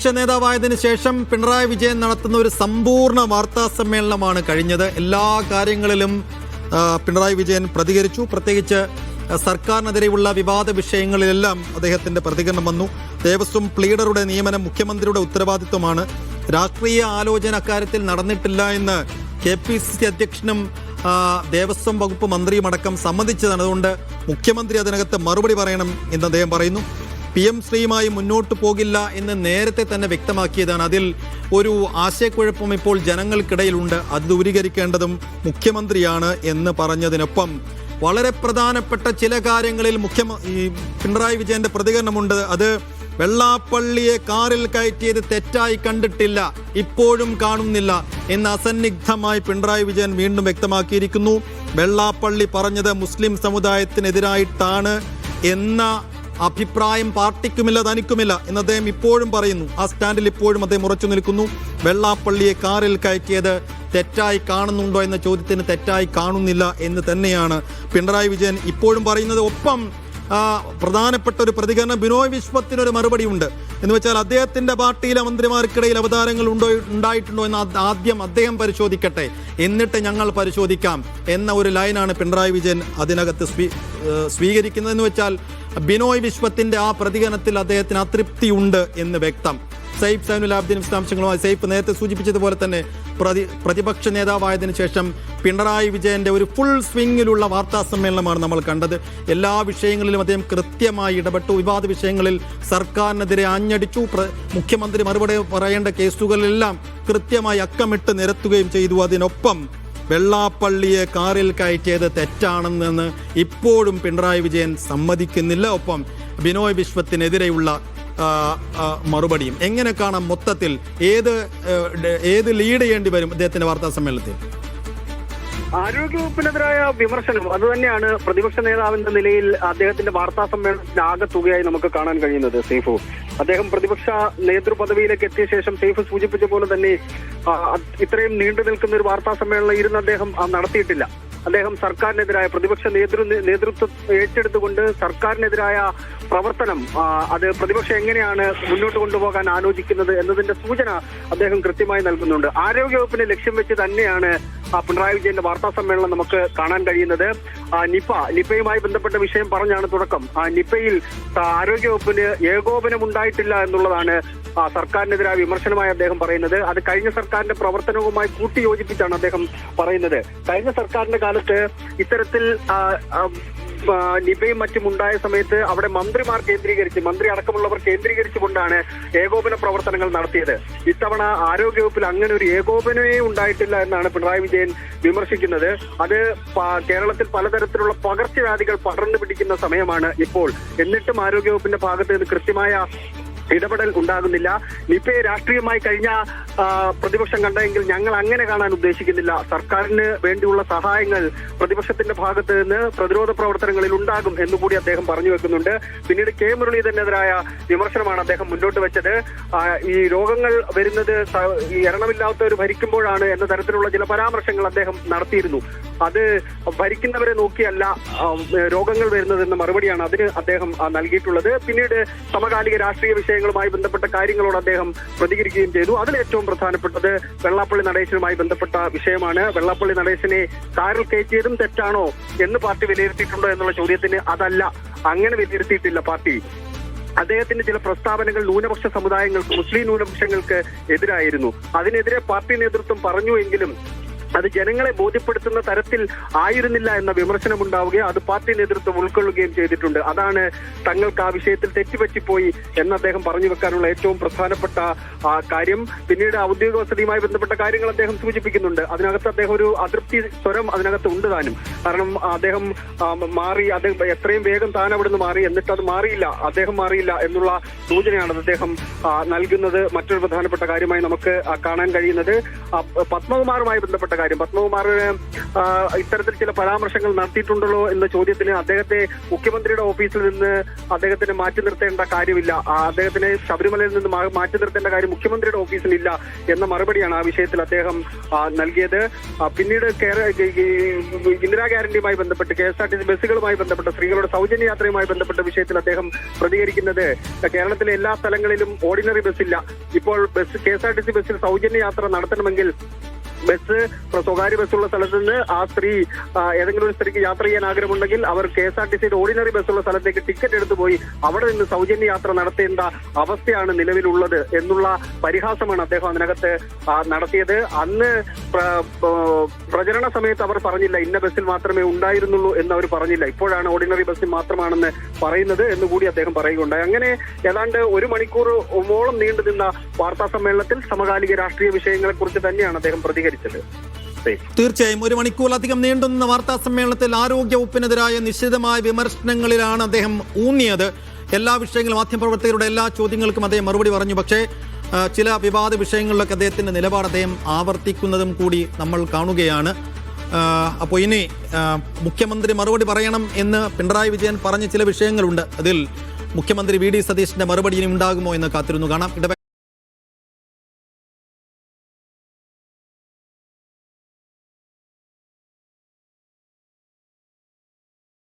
പ്രതിപക്ഷ നേതാവായതിനു ശേഷം പിണറായി വിജയൻ നടത്തുന്ന ഒരു സമ്പൂർണ്ണ വാർത്താ സമ്മേളനമാണ് കഴിഞ്ഞത്. എല്ലാ കാര്യങ്ങളിലും പിണറായി വിജയൻ പ്രതികരിച്ചു. പ്രത്യേകിച്ച് സർക്കാരിനെതിരെയുള്ള വിവാദ വിഷയങ്ങളിലെല്ലാം അദ്ദേഹത്തിന്റെ പ്രതികരണം വന്നു. ദേവസ്വം പ്ലീഡറുടെ നിയമനം മുഖ്യമന്ത്രിയുടെ ഉത്തരവാദിത്വമാണ്. രാഷ്ട്രീയ ആലോചന അക്കാര്യത്തിൽ നടന്നിട്ടില്ല എന്ന് KPCC അധ്യക്ഷനും ദേവസ്വം വകുപ്പ് മന്ത്രിയുമടക്കം സമ്മതിച്ചതാണ്. അതുകൊണ്ട് മുഖ്യമന്ത്രി അതിനകത്ത് മറുപടി പറയണം എന്ന് അദ്ദേഹം പറയുന്നു. PM ശ്രീയുമായി മുന്നോട്ട് പോകില്ല എന്ന് നേരത്തെ തന്നെ വ്യക്തമാക്കിയതാണ്. അതിൽ ഒരു ആശയക്കുഴപ്പം ഇപ്പോൾ ജനങ്ങൾക്കിടയിലുണ്ട്. അത് ദൂരീകരിക്കേണ്ടതും മുഖ്യമന്ത്രിയാണ് എന്ന് പറഞ്ഞതിനൊപ്പം വളരെ പ്രധാനപ്പെട്ട ചില കാര്യങ്ങളിൽ പിണറായി വിജയന്റെ പ്രതികരണമുണ്ട്. അത് വെള്ളാപ്പള്ളിയെ കാറിൽ കയറ്റിയത് തെറ്റായി കണ്ടിട്ടില്ല, ഇപ്പോഴും കാണുന്നില്ല എന്ന് അസന്നിഗ്ധമായി പിണറായി വിജയൻ വീണ്ടും വ്യക്തമാക്കിയിരിക്കുന്നു. വെള്ളാപ്പള്ളി പറഞ്ഞത് മുസ്ലിം സമുദായത്തിനെതിരായിട്ടാണ് എന്ന അഭിപ്രായം പാർട്ടിക്കുമില്ല, തനിക്കുമില്ല എന്ന് അദ്ദേഹം ഇപ്പോഴും പറയുന്നു. ആ സ്റ്റാൻഡിൽ ഇപ്പോഴും അദ്ദേഹം ഉറച്ചു നിൽക്കുന്നു. വെള്ളാപ്പള്ളിയെ കാറിൽ കയറ്റിയത് തെറ്റായി കാണുന്നുണ്ടോ എന്ന ചോദ്യത്തിന് തെറ്റായി കാണുന്നില്ല എന്ന് തന്നെയാണ് പിണറായി വിജയൻ ഇപ്പോഴും പറയുന്നത്. ഒപ്പം പ്രധാനപ്പെട്ട ഒരു പ്രതികരണം ബിനോയ് വിശ്വത്തിനൊരു മറുപടി ഉണ്ട്. എന്ന് വെച്ചാൽ അദ്ദേഹത്തിന്റെ പാർട്ടിയിലെ മന്ത്രിമാർക്കിടയിൽ അവതാരങ്ങൾ ഉണ്ടായിട്ടുണ്ടോ എന്ന് ആദ്യം അദ്ദേഹം പരിശോധിക്കട്ടെ, എന്നിട്ട് ഞങ്ങൾ പരിശോധിക്കാം എന്ന ഒരു ലൈനാണ് പിണറായി വിജയൻ അതിനകത്ത് സ്വീകരിക്കുന്നത്. എന്ന് വെച്ചാൽ ബിനോയ് വിശ്വത്തിന്റെ ആ പ്രതികരണത്തിൽ അദ്ദേഹത്തിന് അതൃപ്തിയുണ്ട് എന്ന് വ്യക്തം. സൈഫ് സൈനുൽ ആബ്ദീൻ വിശദാംശങ്ങളുമായി. സൈഫ് നേരത്തെ സൂചിപ്പിച്ചതുപോലെ തന്നെ പ്രതിപക്ഷ നേതാവായതിനു ശേഷം പിണറായി വിജയന്റെ ഒരു ഫുൾ സ്വിങ്ങിലുള്ള വാർത്താ സമ്മേളനമാണ് നമ്മൾ കണ്ടത്. എല്ലാ വിഷയങ്ങളിലും അദ്ദേഹം കൃത്യമായി ഇടപെട്ടു. വിവാദ വിഷയങ്ങളിൽ സർക്കാരിനെതിരെ ആഞ്ഞടിച്ചു. മുഖ്യമന്ത്രി മറുപടി പറയേണ്ട കേസുകളിലെല്ലാം കൃത്യമായി അക്കമിട്ട് നിരത്തുകയും ചെയ്തു. അതിനൊപ്പം വെള്ളാപ്പള്ളിയെ കാറിൽ കയറ്റിയത് തെറ്റാണെന്ന് ഇപ്പോഴും പിണറായി വിജയൻ സമ്മതിക്കുന്നില്ല. ഒപ്പം ബിനോയ് വിശ്വത്തിനെതിരെയുള്ള മറുപടിയും. എങ്ങനെ കാണാം മൊത്തത്തിൽ ഏത് ലീഡ് ചെയ്യേണ്ടി വരും അദ്ദേഹത്തിന്റെ വാർത്താ സമ്മേളനത്തിൽ? ആരോഗ്യവകുപ്പിനെതിരായ വിമർശനം അതുതന്നെയാണ് പ്രതിപക്ഷ നേതാവിന്റെ നിലയിൽ അദ്ദേഹത്തിന്റെ വാർത്താ സമ്മേളനത്തിന്റെ ആകെ തുകയായി നമുക്ക് കാണാൻ കഴിയുന്നത്. സൈഫു അദ്ദേഹം പ്രതിപക്ഷ നേതൃപദവിയിലേക്ക് എത്തിയ ശേഷം സൈഫ് സൂചിപ്പിച്ച പോലെ തന്നെ ഇത്രയും നീണ്ടു നിൽക്കുന്ന ഒരു വാർത്താ സമ്മേളനം ഇരുന്ന് അദ്ദേഹം നടത്തിയിട്ടില്ല. അദ്ദേഹം സർക്കാരിനെതിരായ പ്രതിപക്ഷ നേതൃത്വം ഏറ്റെടുത്തുകൊണ്ട് സർക്കാരിനെതിരായ പ്രവർത്തനം അത് പ്രതിപക്ഷം എങ്ങനെയാണ് മുന്നോട്ട് കൊണ്ടുപോകാൻ ആലോചിക്കുന്നത് എന്നതിന്റെ സൂചന അദ്ദേഹം കൃത്യമായി നൽകുന്നുണ്ട്. ആരോഗ്യവകുപ്പിനെ ലക്ഷ്യം വെച്ച് തന്നെയാണ് പിണറായി വിജയന്റെ വാർത്താ സമ്മേളനം നമുക്ക് കാണാൻ കഴിയുന്നത്. നിപയുമായി ബന്ധപ്പെട്ട വിഷയം പറഞ്ഞാണ് തുടക്കം. നിപയിൽ ആരോഗ്യവകുപ്പിന് ഏകോപനം ഉണ്ടായിട്ടില്ല എന്നുള്ളതാണ് സർക്കാരിനെതിരായ വിമർശനമായി അദ്ദേഹം പറയുന്നത്. അത് കഴിഞ്ഞ സർക്കാരിന്റെ പ്രവർത്തനവുമായി കൂട്ടിയോജിപ്പിച്ചാണ് അദ്ദേഹം പറയുന്നത്. കഴിഞ്ഞ സർക്കാരിന്റെ കാലത്ത് ഇത്തരത്തിൽ നിപയും മറ്റും ഉണ്ടായ സമയത്ത് അവിടെ മന്ത്രിമാർ കേന്ദ്രീകരിച്ച്, മന്ത്രി അടക്കമുള്ളവർ കേന്ദ്രീകരിച്ചുകൊണ്ടാണ് ഏകോപന പ്രവർത്തനങ്ങൾ നടത്തിയത്. ഇത്തവണ ആരോഗ്യവകുപ്പിൽ അങ്ങനെ ഒരു ഏകോപനമേ ഉണ്ടായിട്ടില്ല എന്നാണ് പിണറായി വിജയൻ വിമർശിക്കുന്നത്. അത് കേരളത്തിൽ പലതരത്തിലുള്ള പകർച്ചവ്യാധികൾ പടർന്നു പിടിക്കുന്ന സമയമാണ് ഇപ്പോൾ. എന്നിട്ടും ആരോഗ്യവകുപ്പിന്റെ ഭാഗത്ത് നിന്ന് കൃത്യമായ ഇടപെടൽ ഉണ്ടാകുന്നില്ല. നിപയെ രാഷ്ട്രീയമായി കഴിഞ്ഞ പ്രതിപക്ഷം കണ്ടെങ്കിൽ ഞങ്ങൾ അങ്ങനെ കാണാൻ ഉദ്ദേശിക്കുന്നില്ല. സർക്കാരിന് വേണ്ടിയുള്ള സഹായങ്ങൾ പ്രതിപക്ഷത്തിന്റെ ഭാഗത്ത് നിന്ന് പ്രതിരോധ പ്രവർത്തനങ്ങളിൽ ഉണ്ടാകും എന്നുകൂടി അദ്ദേഹം പറഞ്ഞു വെക്കുന്നുണ്ട്. പിന്നീട് K മുരളീധരനെതിരായ വിമർശനമാണ് അദ്ദേഹം മുന്നോട്ട് വെച്ചത്. ഈ രോഗങ്ങൾ വരുന്നത് എണ്ണമില്ലാത്തവർ ഭരിക്കുമ്പോഴാണ് എന്ന തരത്തിലുള്ള ചില പരാമർശങ്ങൾ അദ്ദേഹം നടത്തിയിരുന്നു. അത് ഭരിക്കുന്നവരെ നോക്കിയല്ല രോഗങ്ങൾ വരുന്നതെന്ന മറുപടിയാണ് അതിന് അദ്ദേഹം നൽകിയിട്ടുള്ളത്. പിന്നീട് സമകാലിക രാഷ്ട്രീയ വിഷയങ്ങളുമായി ബന്ധപ്പെട്ട കാര്യങ്ങളോട് അദ്ദേഹം പ്രതികരിക്കുകയും ചെയ്തു. അതിൽ ഏറ്റവും പ്രധാനപ്പെട്ടത് വെള്ളാപ്പള്ളി നടേശനുമായി ബന്ധപ്പെട്ട വിഷയമാണ്. വെള്ളാപ്പള്ളി നടേശനെ കാറിൽ കയറ്റിയതും തെറ്റാണോ എന്ന് പാർട്ടി വിലയിരുത്തിയിട്ടുണ്ടോ എന്നുള്ള ചോദ്യത്തിന് അതല്ല, അങ്ങനെ വിലയിരുത്തിയിട്ടില്ല പാർട്ടി. അദ്ദേഹത്തിന്റെ ചില പ്രസ്താവനകൾ ന്യൂനപക്ഷ സമുദായങ്ങൾക്ക്, മുസ്ലിം ന്യൂനപക്ഷങ്ങൾക്ക് എതിരായിരുന്നു. അതിനെതിരെ പാർട്ടി നേതൃത്വം പറഞ്ഞുവെങ്കിലും അത് ജനങ്ങളെ ബോധ്യപ്പെടുത്തുന്ന തരത്തിൽ ആയിരുന്നില്ല എന്ന വിമർശനമുണ്ടാവുകയും അത് പാർട്ടി നേതൃത്വം ഉൾക്കൊള്ളുകയും ചെയ്തിട്ടുണ്ട്. അതാണ് തങ്ങൾക്ക് ആ വിഷയത്തിൽ തെറ്റുപറ്റിപ്പോയി എന്ന് അദ്ദേഹം പറഞ്ഞു വെക്കാനുള്ള ഏറ്റവും പ്രധാനപ്പെട്ട കാര്യം. പിന്നീട് ഔദ്യോഗിക വസതിയുമായി ബന്ധപ്പെട്ട കാര്യങ്ങൾ അദ്ദേഹം സൂചിപ്പിക്കുന്നുണ്ട്. അതിനകത്ത് അദ്ദേഹം ഒരു അതൃപ്തി സ്വരം അതിനകത്ത് ഉണ്ട് താനും. കാരണം അദ്ദേഹം മാറി, അദ്ദേഹം എത്രയും വേഗം താൻ അവിടുന്ന് മാറി, എന്നിട്ട് അത് മാറിയില്ല, അദ്ദേഹം മാറിയില്ല എന്നുള്ള സൂചനയാണ് അദ്ദേഹം നൽകുന്നത്. മറ്റൊരു പ്രധാനപ്പെട്ട കാര്യമായി നമുക്ക് കാണാൻ കഴിയുന്നത് പത്മകുമാറുമായി ബന്ധപ്പെട്ട കാര്യം. കാര്യം. പത്മകുമാറിന് ഇത്തരത്തിൽ ചില പരാമർശങ്ങൾ നടത്തിയിട്ടുണ്ടല്ലോ എന്ന ചോദ്യത്തിന് അദ്ദേഹത്തെ മുഖ്യമന്ത്രിയുടെ ഓഫീസിൽ നിന്ന് അദ്ദേഹത്തിന് മാറ്റി നിർത്തേണ്ട കാര്യമില്ല, അദ്ദേഹത്തിനെ ശബരിമലയിൽ നിന്ന് മാറ്റി നിർത്തേണ്ട കാര്യം മുഖ്യമന്ത്രിയുടെ ഓഫീസിലില്ല എന്ന മറുപടിയാണ് ആ വിഷയത്തിൽ അദ്ദേഹം നൽകിയത്. പിന്നീട് ഇന്ദിരാ ഗ്യാരണ്ടിയുമായി ബന്ധപ്പെട്ട് KSRTC ബസ്സുകളുമായി ബന്ധപ്പെട്ട സ്ത്രീകളുടെ സൗജന്യ യാത്രയുമായി ബന്ധപ്പെട്ട വിഷയത്തിൽ അദ്ദേഹം പ്രതികരിക്കുന്നത്, കേരളത്തിലെ എല്ലാ സ്ഥലങ്ങളിലും ഓർഡിനറി ബസ്സില്ല. ഇപ്പോൾ KSRTC ബസ്സിൽ സൗജന്യ യാത്ര നടത്തണമെങ്കിൽ സ്വകാര്യ ബസ്സുള്ള സ്ഥലത്ത് നിന്ന് ആ സ്ത്രീ ഏതെങ്കിലും ഒരു സ്ത്രീക്ക് യാത്ര ചെയ്യാൻ ആഗ്രഹമുണ്ടെങ്കിൽ അവർ KSRTCയുടെ ഓർഡിനറി ബസ്സുള്ള സ്ഥലത്തേക്ക് ടിക്കറ്റ് എടുത്തു പോയി അവിടെ നിന്ന് സൗജന്യ യാത്ര നടത്തേണ്ട അവസ്ഥയാണ് നിലവിലുള്ളത് എന്നുള്ള പരിഹാസമാണ് അദ്ദേഹം അതിനകത്ത് നടത്തിയത്. അന്ന് പ്രചരണ സമയത്ത് അവർ പറഞ്ഞില്ല ഇന്ന ബസ്സിൽ മാത്രമേ ഉണ്ടായിരുന്നുള്ളൂ എന്ന് അവർ പറഞ്ഞില്ല, ഇപ്പോഴാണ് ഓർഡിനറി ബസ്സിൽ മാത്രമാണെന്ന് പറയുന്നത് എന്നുകൂടി അദ്ദേഹം പറയുകയുണ്ടായി. അങ്ങനെ ഏതാണ്ട് 1 മണിക്കൂറോളം നീണ്ടു നിന്ന വാർത്താ സമ്മേളനത്തിൽ സമകാലിക രാഷ്ട്രീയ വിഷയങ്ങളെ കുറിച്ച് തന്നെയാണ് അദ്ദേഹം പ്രതികരിച്ചത്. തീർച്ചയായും 1 മണിക്കൂറിലധികം നീണ്ടുനിന്ന വാർത്താ സമ്മേളനത്തിൽ ആരോഗ്യ വകുപ്പിനെതിരായ നിശ്ചിതമായ വിമർശനങ്ങളിലാണ് അദ്ദേഹം ഊന്നിയത്. എല്ലാ വിഷയങ്ങളും മാധ്യമപ്രവർത്തകരുടെ എല്ലാ ചോദ്യങ്ങൾക്കും അദ്ദേഹം മറുപടി പറഞ്ഞു. പക്ഷേ ചില വിവാദ വിഷയങ്ങളിലൊക്കെ അദ്ദേഹത്തിന്റെ നിലപാട് അദ്ദേഹം ആവർത്തിക്കുന്നതും കൂടി നമ്മൾ കാണുകയാണ്. അപ്പോൾ ഇനി മുഖ്യമന്ത്രി മറുപടി പറയണം എന്ന് പിണറായി വിജയൻ പറഞ്ഞ ചില വിഷയങ്ങളുണ്ട്. അതിൽ മുഖ്യമന്ത്രി VD സതീശന്റെ മറുപടി ഇനി ഉണ്ടാകുമോ എന്ന് കാത്തിരുന്നു കാണാം.